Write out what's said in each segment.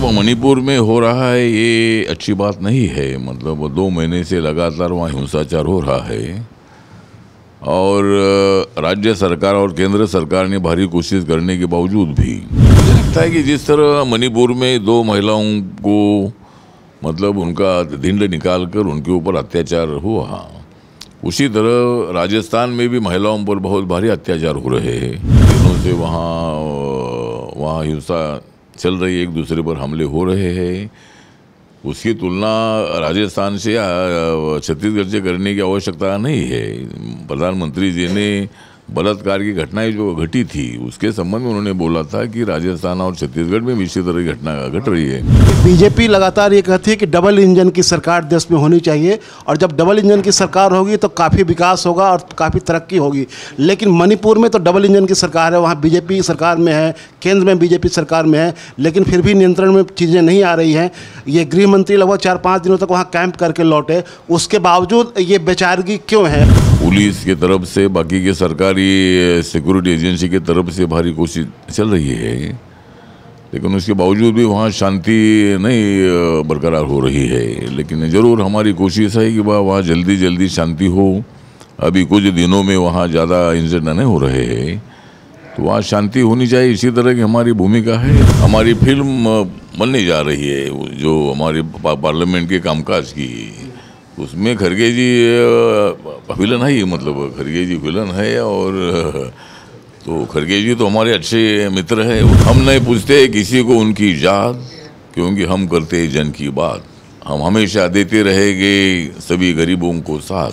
जो मणिपुर में हो रहा है ये अच्छी बात नहीं है। मतलब 2 महीने से लगातार वहाँ हिंसाचार हो रहा है और राज्य सरकार और केंद्र सरकार ने भारी कोशिश करने के बावजूद भी मुझे लगता है कि जिस तरह मणिपुर में 2 महिलाओं को मतलब उनका धिंड निकाल कर उनके ऊपर अत्याचार हुआ, उसी तरह राजस्थान में भी महिलाओं पर बहुत भारी अत्याचार हो रहे हैं। दिनों से वहाँ हिंसा चल रही है, एक दूसरे पर हमले हो रहे हैं। उसकी तुलना राजस्थान से या छत्तीसगढ़ से करने की आवश्यकता नहीं है। प्रधानमंत्री जी ने बलात्कार की घटनाएं जो घटी थी उसके संबंध में उन्होंने बोला था कि राजस्थान और छत्तीसगढ़ में भी इसी तरह की घटना घट रही है। बीजेपी लगातार ये कहती है कि डबल इंजन की सरकार देश में होनी चाहिए और जब डबल इंजन की सरकार होगी तो काफ़ी विकास होगा और काफ़ी तरक्की होगी। लेकिन मणिपुर में तो डबल इंजन की सरकार है, वहाँ बीजेपी सरकार में है, केंद्र में बीजेपी सरकार में है, लेकिन फिर भी नियंत्रण में चीज़ें नहीं आ रही हैं। ये गृह मंत्री लगभग 4-5 दिनों तक वहाँ कैंप करके लौटे, उसके बावजूद ये बेचारगी क्यों है? पुलिस की तरफ से, बाकी के सरकारी सिक्योरिटी एजेंसी की तरफ से भारी कोशिश चल रही है, लेकिन उसके बावजूद भी वहाँ शांति नहीं बरकरार हो रही है। लेकिन ज़रूर हमारी कोशिश है कि वहाँ जल्दी शांति हो। अभी कुछ दिनों में वहाँ ज़्यादा इंसिडेंट नहीं हो रहे हैं, तो वहाँ शांति होनी चाहिए। इसी तरह की हमारी भूमिका है। हमारी फिल्म बनने जा रही है जो हमारे पार्लियामेंट के कामकाज की, उसमें खड़गे जी विलन है। मतलब खड़गे जी विलन है और तो खड़गे जी तो हमारे अच्छे मित्र हैं। हम नहीं पूछते किसी को उनकी जात, क्योंकि हम करते जन की बात। हम हमेशा देते रहेंगे सभी गरीबों को साथ,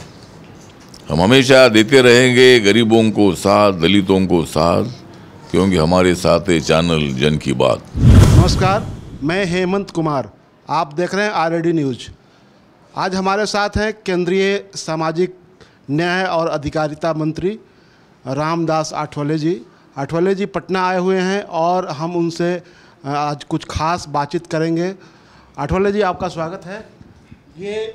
हम हमेशा देते रहेंगे गरीबों को साथ, दलितों को साथ, क्योंकि हमारे साथ है चैनल जन की बात। नमस्कार, मैं हेमंत कुमार, आप देख रहे हैं आरएडी न्यूज। आज हमारे साथ हैं केंद्रीय सामाजिक न्याय और अधिकारिता मंत्री रामदास आठवले जी। आठवले जी पटना आए हुए हैं और हम उनसे आज कुछ खास बातचीत करेंगे। आठवले जी, आपका स्वागत है। ये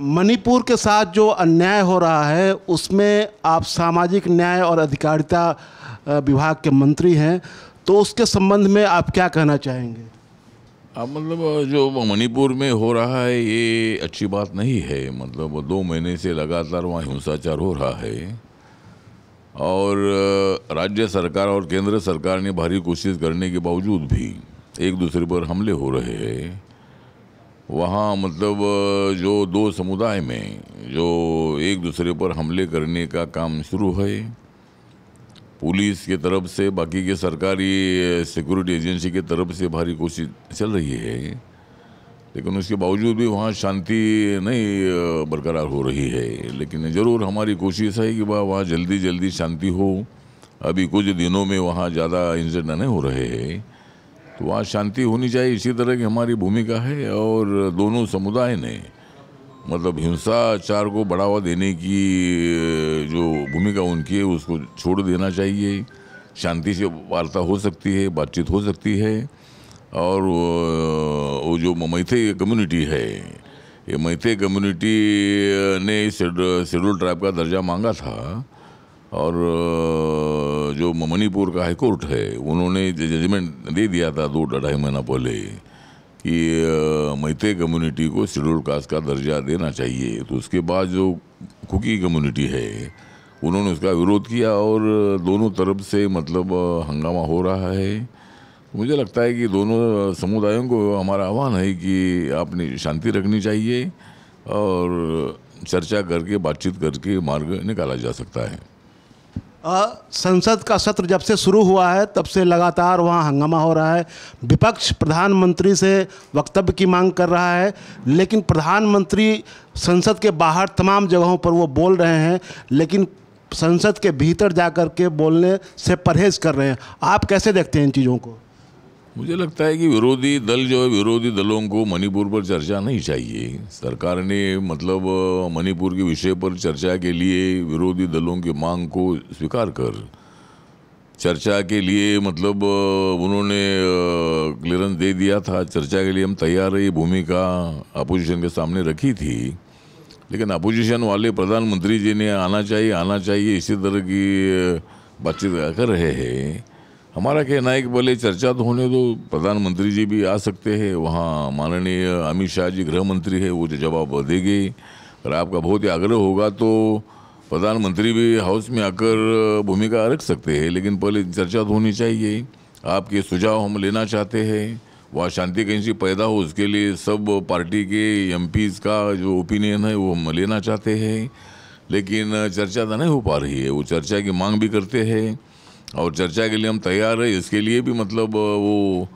मणिपुर के साथ जो अन्याय हो रहा है उसमें आप सामाजिक न्याय और अधिकारिता विभाग के मंत्री हैं, तो उसके संबंध में आप क्या कहना चाहेंगे? अब मतलब जो मणिपुर में हो रहा है ये अच्छी बात नहीं है। मतलब 2 महीने से लगातार वहाँ हिंसाचार हो रहा है और राज्य सरकार और केंद्र सरकार ने भारी कोशिश करने के बावजूद भी एक दूसरे पर हमले हो रहे हैं। वहाँ मतलब जो 2 समुदाय में जो एक दूसरे पर हमले करने का काम शुरू है, पुलिस की तरफ से, बाकी के सरकारी सिक्योरिटी एजेंसी की तरफ से भारी कोशिश चल रही है, लेकिन उसके बावजूद भी वहाँ शांति नहीं बरकरार हो रही है। लेकिन ज़रूर हमारी कोशिश है कि वहाँ जल्दी शांति हो। अभी कुछ दिनों में वहाँ ज़्यादा इंसिडेंट नहीं हो रहे हैं, तो वहाँ शांति होनी चाहिए। इसी तरह की हमारी भूमिका है और दोनों समुदाय ने मतलब हिंसाचार को बढ़ावा देने की जो भूमिका उनकी है उसको छोड़ देना चाहिए। शांति से वार्ता हो सकती है, बातचीत हो सकती है। और वो जो मैथे कम्युनिटी है, ये मैथे कम्युनिटी ने शेड्यूल ट्राइब का दर्जा मांगा था और जो मणिपुर का हाई कोर्ट है उन्होंने जजमेंट दे दिया था 2-2.5 महीना पहले कि मैथे कम्युनिटी को शेड्यूल कास्ट का दर्जा देना चाहिए। तो उसके बाद जो कुकी कम्युनिटी है उन्होंने उसका विरोध किया और दोनों तरफ से मतलब हंगामा हो रहा है। मुझे लगता है कि दोनों समुदायों को हमारा आह्वान है कि आपने शांति रखनी चाहिए और चर्चा करके, बातचीत करके मार्ग निकाला जा सकता है। संसद का सत्र जब से शुरू हुआ है तब से लगातार वहाँ हंगामा हो रहा है। विपक्ष प्रधानमंत्री से वक्तव्य की मांग कर रहा है, लेकिन प्रधानमंत्री संसद के बाहर तमाम जगहों पर वो बोल रहे हैं, लेकिन संसद के भीतर जाकर के बोलने से परहेज कर रहे हैं। आप कैसे देखते हैं इन चीज़ों को? मुझे लगता है कि विरोधी दल जो है, विरोधी दलों को मणिपुर पर चर्चा नहीं चाहिए। सरकार ने मतलब मणिपुर के विषय पर चर्चा के लिए विरोधी दलों की मांग को स्वीकार कर चर्चा के लिए मतलब उन्होंने क्लियरेंस दे दिया था। चर्चा के लिए हम तैयार है, ये भूमिका अपोजिशन के सामने रखी थी, लेकिन अपोजिशन वाले प्रधानमंत्री जी ने आना चाहिए इसी तरह की बातचीत कर रहे हैं। हमारा कहना है कि पहले चर्चा तो होने दो, प्रधानमंत्री जी भी आ सकते हैं वहाँ, माननीय अमित शाह जी गृह मंत्री है, वो जो जवाब देंगे। अगर आपका बहुत ही आग्रह होगा तो प्रधानमंत्री भी हाउस में आकर भूमिका रख सकते हैं, लेकिन पहले चर्चा तो होनी चाहिए। आपके सुझाव हम लेना चाहते हैं, वहाँ शांति कहीं से पैदा हो, उसके लिए सब पार्टी के एमपीज का जो ओपिनियन है वो हम लेना चाहते हैं, लेकिन चर्चा तो नहीं हो पा रही है। वो चर्चा की मांग भी करते हैं और चर्चा के लिए हम तैयार है, इसके लिए भी मतलब वो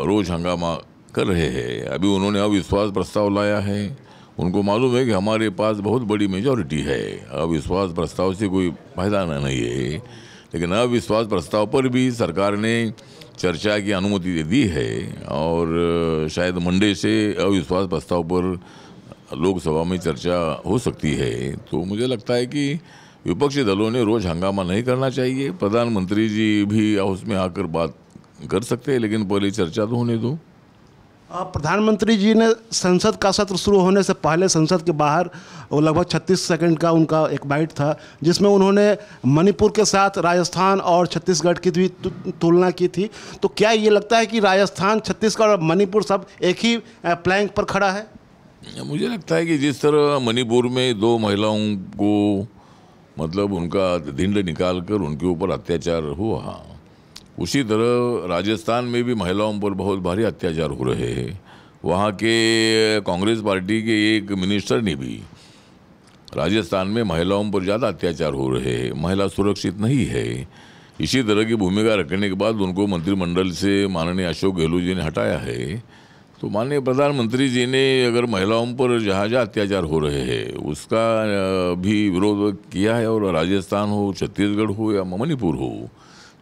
रोज़ हंगामा कर रहे हैं। अभी उन्होंने अविश्वास प्रस्ताव लाया है, उनको मालूम है कि हमारे पास बहुत बड़ी मेजॉरिटी है, अविश्वास प्रस्ताव से कोई फायदा नहीं है। लेकिन अविश्वास प्रस्ताव पर भी सरकार ने चर्चा की अनुमति दी है और शायद मंडे से अविश्वास प्रस्ताव पर लोकसभा में चर्चा हो सकती है। तो मुझे लगता है कि विपक्षी दलों ने रोज़ हंगामा नहीं करना चाहिए। प्रधानमंत्री जी भी हाउस में आकर बात कर सकते हैं, लेकिन पहले चर्चा तो होने दो। प्रधानमंत्री जी ने संसद का सत्र शुरू होने से पहले संसद के बाहर वो लगभग 36 सेकंड का उनका एक बाइट था, जिसमें उन्होंने मणिपुर के साथ राजस्थान और छत्तीसगढ़ की भी तुलना की थी। तो क्या ये लगता है कि राजस्थान, छत्तीसगढ़ और मणिपुर सब एक ही प्लैंक पर खड़ा है? मुझे लगता है कि जिस तरह मणिपुर में 2 महिलाओं को मतलब उनका धिंड निकाल कर उनके ऊपर अत्याचार हुआ, उसी तरह राजस्थान में भी महिलाओं पर बहुत भारी अत्याचार हो रहे हैं। वहाँ के कांग्रेस पार्टी के एक मिनिस्टर ने भी राजस्थान में महिलाओं पर ज़्यादा अत्याचार हो रहे हैं, महिला सुरक्षित नहीं है। इसी तरह की भूमिका रखने के बाद उनको मंत्रिमंडल से माननीय अशोक गहलोत जी ने हटाया है। तो माननीय प्रधानमंत्री जी ने अगर महिलाओं पर जहाँ जहाँ अत्याचार हो रहे हैं उसका भी विरोध किया है, और राजस्थान हो, छत्तीसगढ़ हो या मणिपुर हो,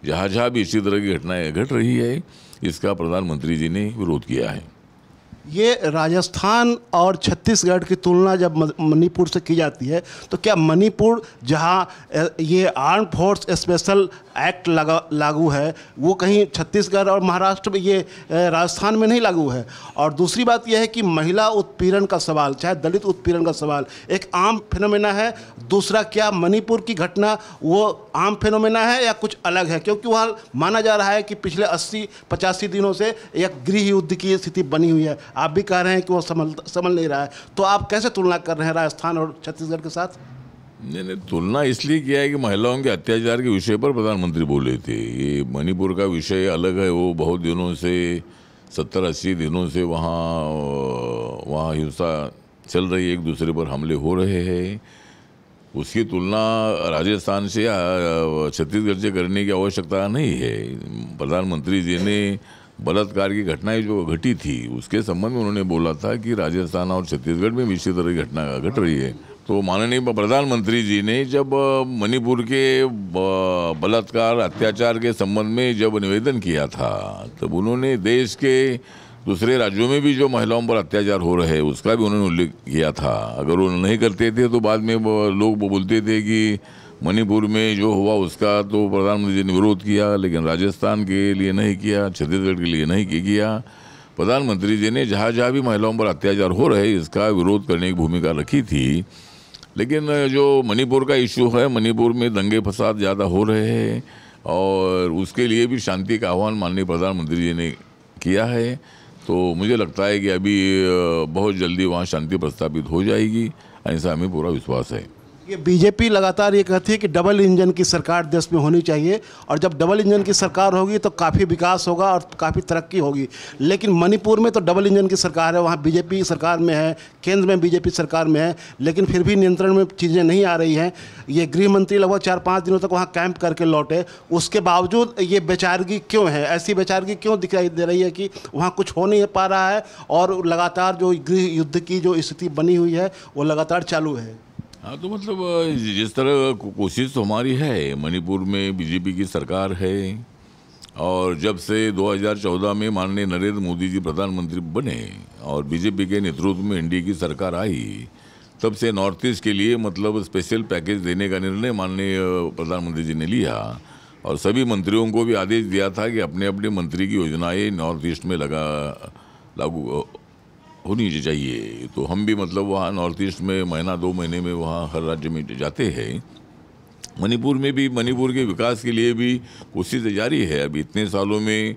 जहाँ जहाँ भी इसी तरह की घटनाएं घट रही है, इसका प्रधानमंत्री जी ने विरोध किया है। ये राजस्थान और छत्तीसगढ़ की तुलना जब मणिपुर से की जाती है, तो क्या मणिपुर जहां ये आर्म फोर्स स्पेशल एक्ट लागू है, वो कहीं छत्तीसगढ़ और महाराष्ट्र में, ये राजस्थान में नहीं लागू है? और दूसरी बात यह है कि महिला उत्पीड़न का सवाल, चाहे दलित उत्पीड़न का सवाल, एक आम फिनोमेना है। दूसरा, क्या मणिपुर की घटना वो आम फिनोमेना है या कुछ अलग है? क्योंकि वहाँ माना जा रहा है कि पिछले 80-85 दिनों से एक गृह युद्ध की स्थिति बनी हुई है। आप भी कह रहे हैं कि वो संभल नहीं रहा है, तो आप कैसे तुलना कर रहे हैं राजस्थान और छत्तीसगढ़ के साथ? नहीं, तुलना इसलिए किया है कि महिलाओं के अत्याचार के विषय पर प्रधानमंत्री बोले थे। ये मणिपुर का विषय अलग है, वो बहुत दिनों से 70-80 दिनों से वहाँ हिंसा चल रही है, एक दूसरे पर हमले हो रहे हैं। उसकी तुलना राजस्थान से या छत्तीसगढ़ से करने की आवश्यकता नहीं है। प्रधानमंत्री जी ने बलात्कार की घटनाएं जो घटी थी उसके संबंध में उन्होंने बोला था कि राजस्थान और छत्तीसगढ़ में भी इसी तरह की घटना घट रही है। तो माननीय प्रधानमंत्री जी ने जब मणिपुर के बलात्कार अत्याचार के संबंध में जब निवेदन किया था, तब उन्होंने देश के दूसरे राज्यों में भी जो महिलाओं पर अत्याचार हो रहे हैं उसका भी उन्होंने उल्लेख किया था। अगर वो नहीं करते थे तो बाद में लोग बोलते थे कि मणिपुर में जो हुआ उसका तो प्रधानमंत्री जी ने विरोध किया, लेकिन राजस्थान के लिए नहीं किया, छत्तीसगढ़ के लिए नहीं किया। प्रधानमंत्री जी ने जहाँ जहाँ भी महिलाओं पर अत्याचार हो रहे इसका विरोध करने की भूमिका रखी थी। लेकिन जो मणिपुर का इशू है, मणिपुर में दंगे फसाद ज़्यादा हो रहे हैं और उसके लिए भी शांति का आह्वान माननीय प्रधानमंत्री जी ने किया है। तो मुझे लगता है कि अभी बहुत जल्दी वहाँ शांति प्रस्तापित हो जाएगी, ऐसा हमें पूरा विश्वास है। ये बीजेपी लगातार ये कहती है कि डबल इंजन की सरकार देश में होनी चाहिए, और जब डबल इंजन की सरकार होगी तो काफ़ी विकास होगा और काफ़ी तरक्की होगी। लेकिन मणिपुर में तो डबल इंजन की सरकार है, वहाँ बीजेपी सरकार में है, केंद्र में बीजेपी सरकार में है, लेकिन फिर भी नियंत्रण में चीज़ें नहीं आ रही हैं। ये गृह मंत्री लगभग 4-5 दिनों तक वहाँ कैंप करके लौटे, उसके बावजूद ये बेचारगी क्यों है? ऐसी बेचारगी क्यों दिखाई दे रही है कि वहाँ कुछ हो नहीं पा रहा है और लगातार जो गृह युद्ध की जो स्थिति बनी हुई है वो लगातार चालू है? हाँ, तो मतलब जिस तरह कोशिश तो हमारी है, मणिपुर में बीजेपी की सरकार है और जब से 2014 में माननीय नरेंद्र मोदी जी प्रधानमंत्री बने और बीजेपी के नेतृत्व में एनडीए की सरकार आई, तब से नॉर्थ ईस्ट के लिए मतलब स्पेशल पैकेज देने का निर्णय माननीय प्रधानमंत्री जी ने लिया और सभी मंत्रियों को भी आदेश दिया था कि अपने अपने मंत्री की योजनाएं नॉर्थ ईस्ट में लागू होनी चाहिए। तो हम भी मतलब वहाँ नॉर्थ ईस्ट में महीना 2 महीने में वहाँ हर राज्य में जाते हैं। मणिपुर में भी मणिपुर के विकास के लिए भी कोशिश जारी है। अभी इतने सालों में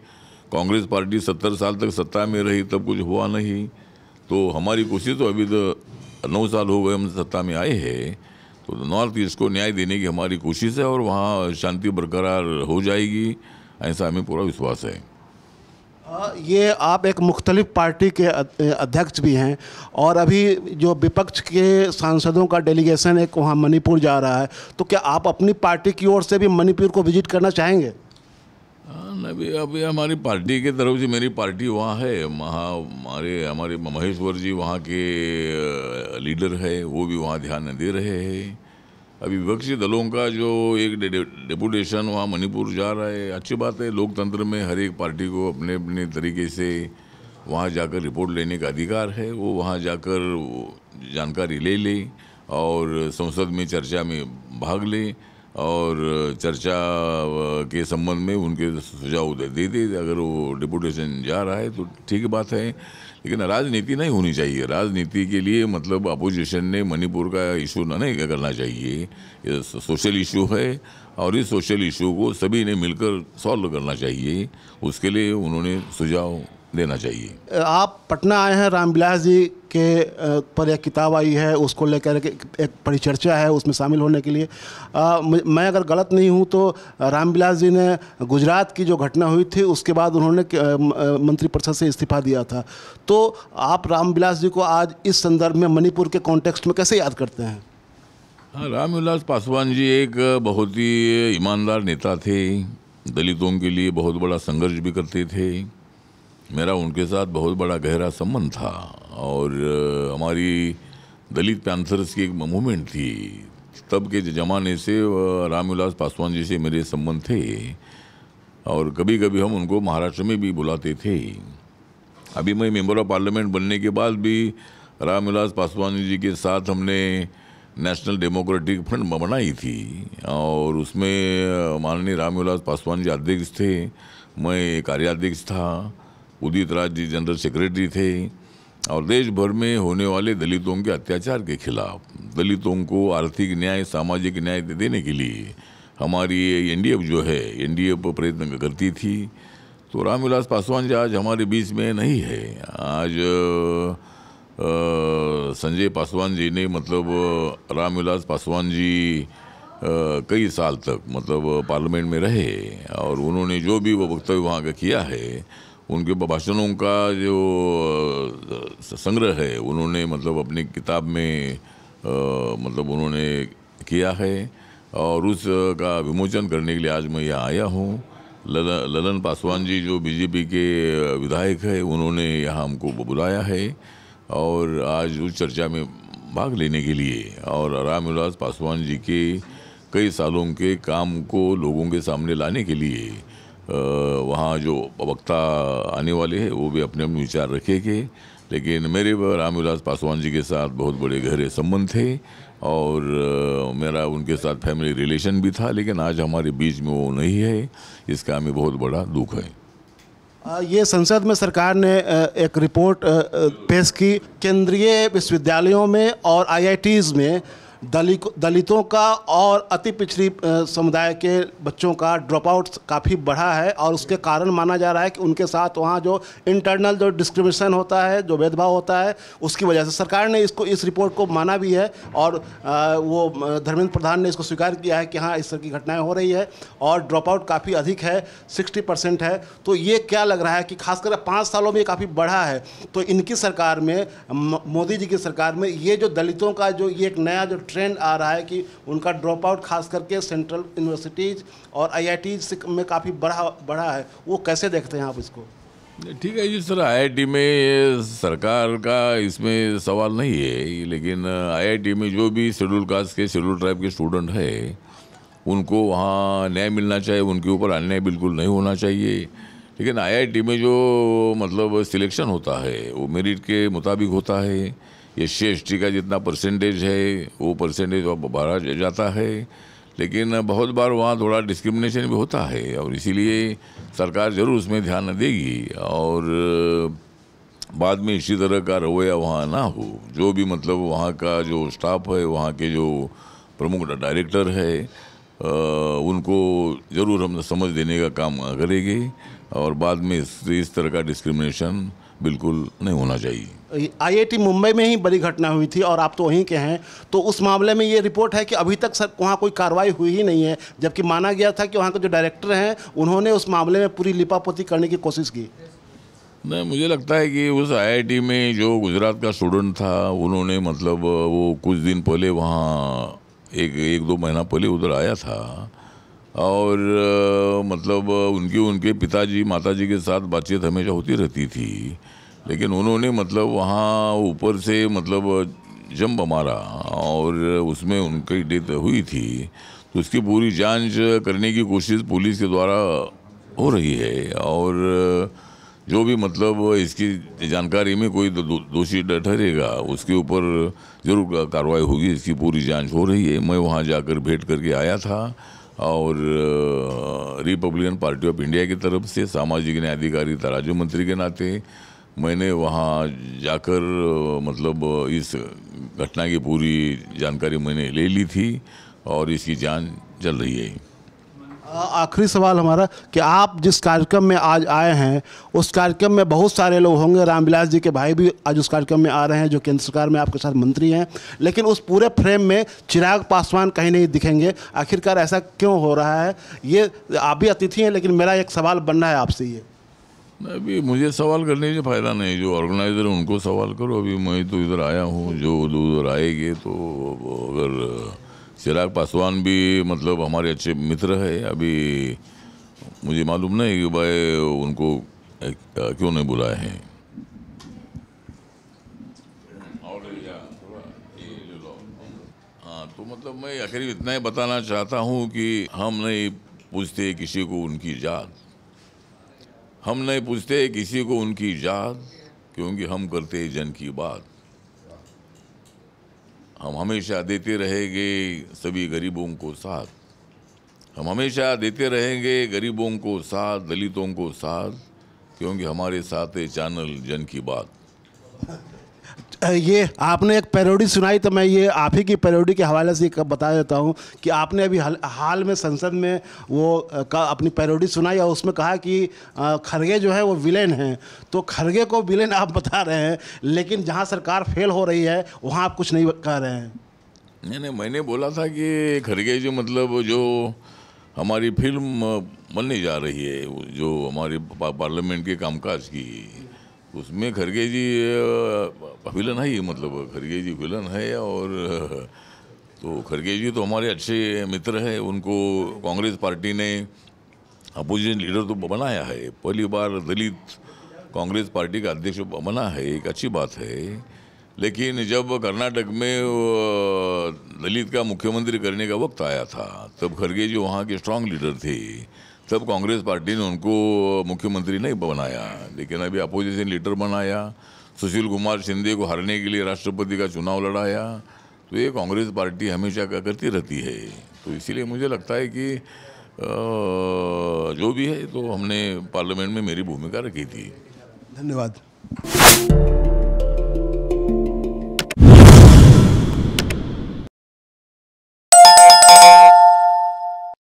कांग्रेस पार्टी 70 साल तक सत्ता में रही, तब कुछ हुआ नहीं। तो हमारी कोशिश तो अभी तो 9 साल हो गए हम सत्ता में आए हैं, तो नॉर्थ ईस्ट को न्याय देने की हमारी कोशिश है और वहाँ शांति बरकरार हो जाएगी, ऐसा हमें पूरा विश्वास है। ये आप एक मुख्तलिफ पार्टी के अध्यक्ष भी हैं और अभी जो विपक्ष के सांसदों का डेलीगेशन एक वहाँ मणिपुर जा रहा है, तो क्या आप अपनी पार्टी की ओर से भी मणिपुर को विजिट करना चाहेंगे? अभी हमारी पार्टी की तरफ से मेरी पार्टी वहाँ है, वहाँ हमारे महेश्वर जी वहाँ के लीडर है, वो भी वहाँ ध्यान दे रहे हैं। अभी विपक्षी दलों का जो एक डेपुटेशन वहाँ मणिपुर जा रहा है, अच्छी बात है। लोकतंत्र में हर एक पार्टी को अपने अपने तरीके से वहाँ जाकर रिपोर्ट लेने का अधिकार है। वो वहाँ जाकर जानकारी ले ले और संसद में चर्चा में भाग ले और चर्चा के संबंध में उनके सुझाव दे दे। अगर वो डिपुटेशन जा रहा है तो ठीक बात है, लेकिन राजनीति नहीं होनी चाहिए। राजनीति के लिए मतलब अपोजिशन ने मणिपुर का इशू नहीं करना चाहिए। ये सोशल इशू है और इस सोशल इशू को सभी ने मिलकर सॉल्व करना चाहिए, उसके लिए उन्होंने सुझाव देना चाहिए। आप पटना आए हैं, रामविलास जी के पर एक किताब आई है, उसको लेकर के एक परिचर्चा है, उसमें शामिल होने के लिए मैं अगर गलत नहीं हूँ तो रामविलास जी ने गुजरात की जो घटना हुई थी उसके बाद उन्होंने मंत्रिपरिषद से इस्तीफा दिया था। तो आप रामविलास जी को आज इस संदर्भ में मणिपुर के कॉन्टेक्स्ट में कैसे याद करते हैं? हाँ, रामविलास पासवान जी एक बहुत ही ईमानदार नेता थे, दलितों के लिए बहुत बड़ा संघर्ष भी करते थे। मेरा उनके साथ बहुत बड़ा गहरा संबंध था और हमारी दलित पैंथर्स की एक मूवमेंट थी, तब के ज़माने से रामविलास पासवान जी से मेरे संबंध थे और कभी कभी हम उनको महाराष्ट्र में भी बुलाते थे। अभी मैं मेंबर ऑफ पार्लियामेंट बनने के बाद भी रामविलास पासवान जी के साथ हमने नेशनल डेमोक्रेटिक फ्रंट बनाई थी और उसमें माननीय रामविलास पासवान जी अध्यक्ष थे, मैं कार्याध्यक्ष था, उदित राज जी जनरल सेक्रेटरी थे और देश भर में होने वाले दलितों के अत्याचार के खिलाफ, दलितों को आर्थिक न्याय, सामाजिक न्याय देने के लिए हमारी एनडीएफ जो है, एनडीएफ प्रयत्न करती थी। तो रामविलास पासवान जी आज हमारे बीच में नहीं है। आज संजय पासवान जी ने मतलब रामविलास पासवान जी कई साल तक मतलब पार्लियामेंट में रहे और उन्होंने जो भी वो वक्तव्य वहाँ का किया है, उनके भाषणों का जो संग्रह है उन्होंने मतलब अपनी किताब में मतलब उन्होंने किया है और उसका विमोचन करने के लिए आज मैं यहाँ आया हूँ। ललन पासवान जी जो बीजेपी के विधायक है, उन्होंने यहाँ हमको बुलाया है और आज उस चर्चा में भाग लेने के लिए और रामविलास पासवान जी के कई सालों के काम को लोगों के सामने लाने के लिए वहाँ जो वक्ता आने वाले हैं वो भी अपने अपने विचार रखेंगे। लेकिन मेरे रामविलास पासवान जी के साथ बहुत बड़े गहरे संबंध थे और मेरा उनके साथ फैमिली रिलेशन भी था, लेकिन आज हमारे बीच में वो नहीं है, इसका हमें बहुत बड़ा दुख है। ये संसद में सरकार ने एक रिपोर्ट पेश की, केंद्रीय विश्वविद्यालयों में और आईआईटीज़ में दलितों का और अति पिछड़ी समुदाय के बच्चों का ड्रॉप आउट काफ़ी बढ़ा है और उसके कारण माना जा रहा है कि उनके साथ वहाँ जो इंटरनल जो डिस्क्रिमिनेशन होता है, जो भेदभाव होता है, उसकी वजह से सरकार ने इस रिपोर्ट को माना भी है और वो धर्मेंद्र प्रधान ने इसको स्वीकार किया है कि हाँ इस तरह की घटनाएं हो रही है और ड्रॉप आउट काफ़ी अधिक है, 60% है। तो ये क्या लग रहा है कि खासकर 5 सालों में ये काफ़ी बढ़ा है, तो इनकी सरकार में, मोदी जी की सरकार में ये जो दलितों का जो ये एक नया जो ट्रेंड आ रहा है कि उनका ड्रॉप आउट खास करके सेंट्रल यूनिवर्सिटीज़ और आईआईटीज़ में काफ़ी बढ़ा है, वो कैसे देखते हैं आप इसको? ठीक है, जिस तरह आईआईटी में सरकार का इसमें सवाल नहीं है, लेकिन आईआईटी में जो भी शेड्यूल कास्ट के, शेड्यूल ट्राइब के स्टूडेंट है उनको वहाँ न्याय मिलना चाहिए, उनके ऊपर अन्याय बिल्कुल नहीं होना चाहिए। लेकिन आईआईटी में जो मतलब सिलेक्शन होता है वो मेरिट के मुताबिक होता है। ये SC/ST का जितना परसेंटेज है वो परसेंटेज बढ़ा जाता है, लेकिन बहुत बार वहाँ थोड़ा डिस्क्रिमिनेशन भी होता है और इसीलिए सरकार ज़रूर उसमें ध्यान देगी और बाद में इसी तरह का रवैया वहाँ ना हो। जो भी मतलब वहाँ का जो स्टाफ है, वहाँ के जो प्रमुख डायरेक्टर है, उनको ज़रूर हम समझ देने का काम करेंगे और बाद में इस तरह का डिस्क्रिमिनेशन बिल्कुल नहीं होना चाहिए। आईआईटी मुंबई में ही बड़ी घटना हुई थी और आप तो वहीं के हैं, तो उस मामले में ये रिपोर्ट है कि अभी तक सर वहाँ कोई कार्रवाई हुई ही नहीं है, जबकि माना गया था कि वहाँ के जो डायरेक्टर हैं उन्होंने उस मामले में पूरी लिपापोती करने की कोशिश की। नहीं, मुझे लगता है कि उस आईआईटी में जो गुजरात का स्टूडेंट था, उन्होंने मतलब वो कुछ दिन पहले वहाँ एक दो महीना पहले उधर आया था और मतलब उनके पिताजी माताजी के साथ बातचीत हमेशा होती रहती थी, लेकिन उन्होंने मतलब वहाँ ऊपर से मतलब जंप मारा और उसमें उनकी डेथ हुई थी। तो उसकी पूरी जांच करने की कोशिश पुलिस के द्वारा हो रही है और जो भी मतलब इसकी जानकारी में कोई दोषी ठहरेगा उसके ऊपर ज़रूर कार्रवाई होगी। इसकी पूरी जांच हो रही है। मैं वहाँ जाकर भेंट करके आया था और रिपब्लिकन पार्टी ऑफ इंडिया की तरफ से सामाजिक न्याय अधिकारिता राज्य मंत्री के नाते मैंने वहाँ जाकर मतलब इस घटना की पूरी जानकारी मैंने ले ली थी और इसकी जांच चल रही है। आखिरी सवाल हमारा कि आप जिस कार्यक्रम में आज आए हैं उस कार्यक्रम में बहुत सारे लोग होंगे, रामविलास जी के भाई भी आज उस कार्यक्रम में आ रहे हैं जो केंद्र सरकार में आपके साथ मंत्री हैं, लेकिन उस पूरे फ्रेम में चिराग पासवान कहीं नहीं दिखेंगे। आखिरकार ऐसा क्यों हो रहा है? ये आप भी अतिथि हैं, लेकिन मेरा एक सवाल बनना है आपसे। ये अभी मुझे सवाल करने से फ़ायदा नहीं, जो ऑर्गेनाइज़र है उनको सवाल करो। अभी मैं तो इधर आया हूँ, जो उधर आएंगे तो अगर चिराग पासवान भी मतलब हमारे अच्छे मित्र है, अभी मुझे मालूम नहीं कि भाई उनको क्यों नहीं बुलाए हैं। हाँ, तो मतलब मैं आखिर इतना ही बताना चाहता हूँ कि हम नहीं पूछते किसी को उनकी जात, हम नहीं पूछते किसी को उनकी जात, क्योंकि हम करते जन की बात। हम हमेशा देते रहेंगे सभी गरीबों को साथ, हम हमेशा देते रहेंगे गरीबों को साथ, दलितों को साथ, क्योंकि हमारे साथ है चैनल जन की बात। ये आपने एक पैरोडी सुनाई, तो मैं ये आप ही की पैरोडी के हवाले से बता देता हूँ कि आपने अभी हाल में संसद में वो अपनी पैरोडी सुनाई और उसमें कहा कि खरगे जो है वो विलेन हैं। तो खरगे को विलेन आप बता रहे हैं, लेकिन जहाँ सरकार फेल हो रही है वहाँ आप कुछ नहीं कह रहे हैं। नहीं, मैंने बोला था कि खरगे जो मतलब जो हमारी फिल्म बनने जा रही है, जो हमारे पार्लियामेंट के कामकाज की, उसमें खरगे जी विलन है, मतलब खरगे जी विलन है। और तो खरगे जी तो हमारे अच्छे मित्र हैं, उनको कांग्रेस पार्टी ने अपोजिशन लीडर तो बनाया है, पहली बार दलित कांग्रेस पार्टी का अध्यक्ष बना है, एक अच्छी बात है। लेकिन जब कर्नाटक में दलित का मुख्यमंत्री करने का वक्त आया था, तब खरगे जी वहाँ के स्ट्रांग लीडर थे, तब कांग्रेस पार्टी ने उनको मुख्यमंत्री नहीं बनाया, लेकिन अभी अपोजिशन लीडर बनाया। सुशील कुमार शिंदे को हराने के लिए राष्ट्रपति का चुनाव लड़ाया। तो ये कांग्रेस पार्टी हमेशा करती रहती है। तो इसीलिए मुझे लगता है कि जो भी है, तो हमने पार्लियामेंट में मेरी भूमिका रखी थी। धन्यवाद।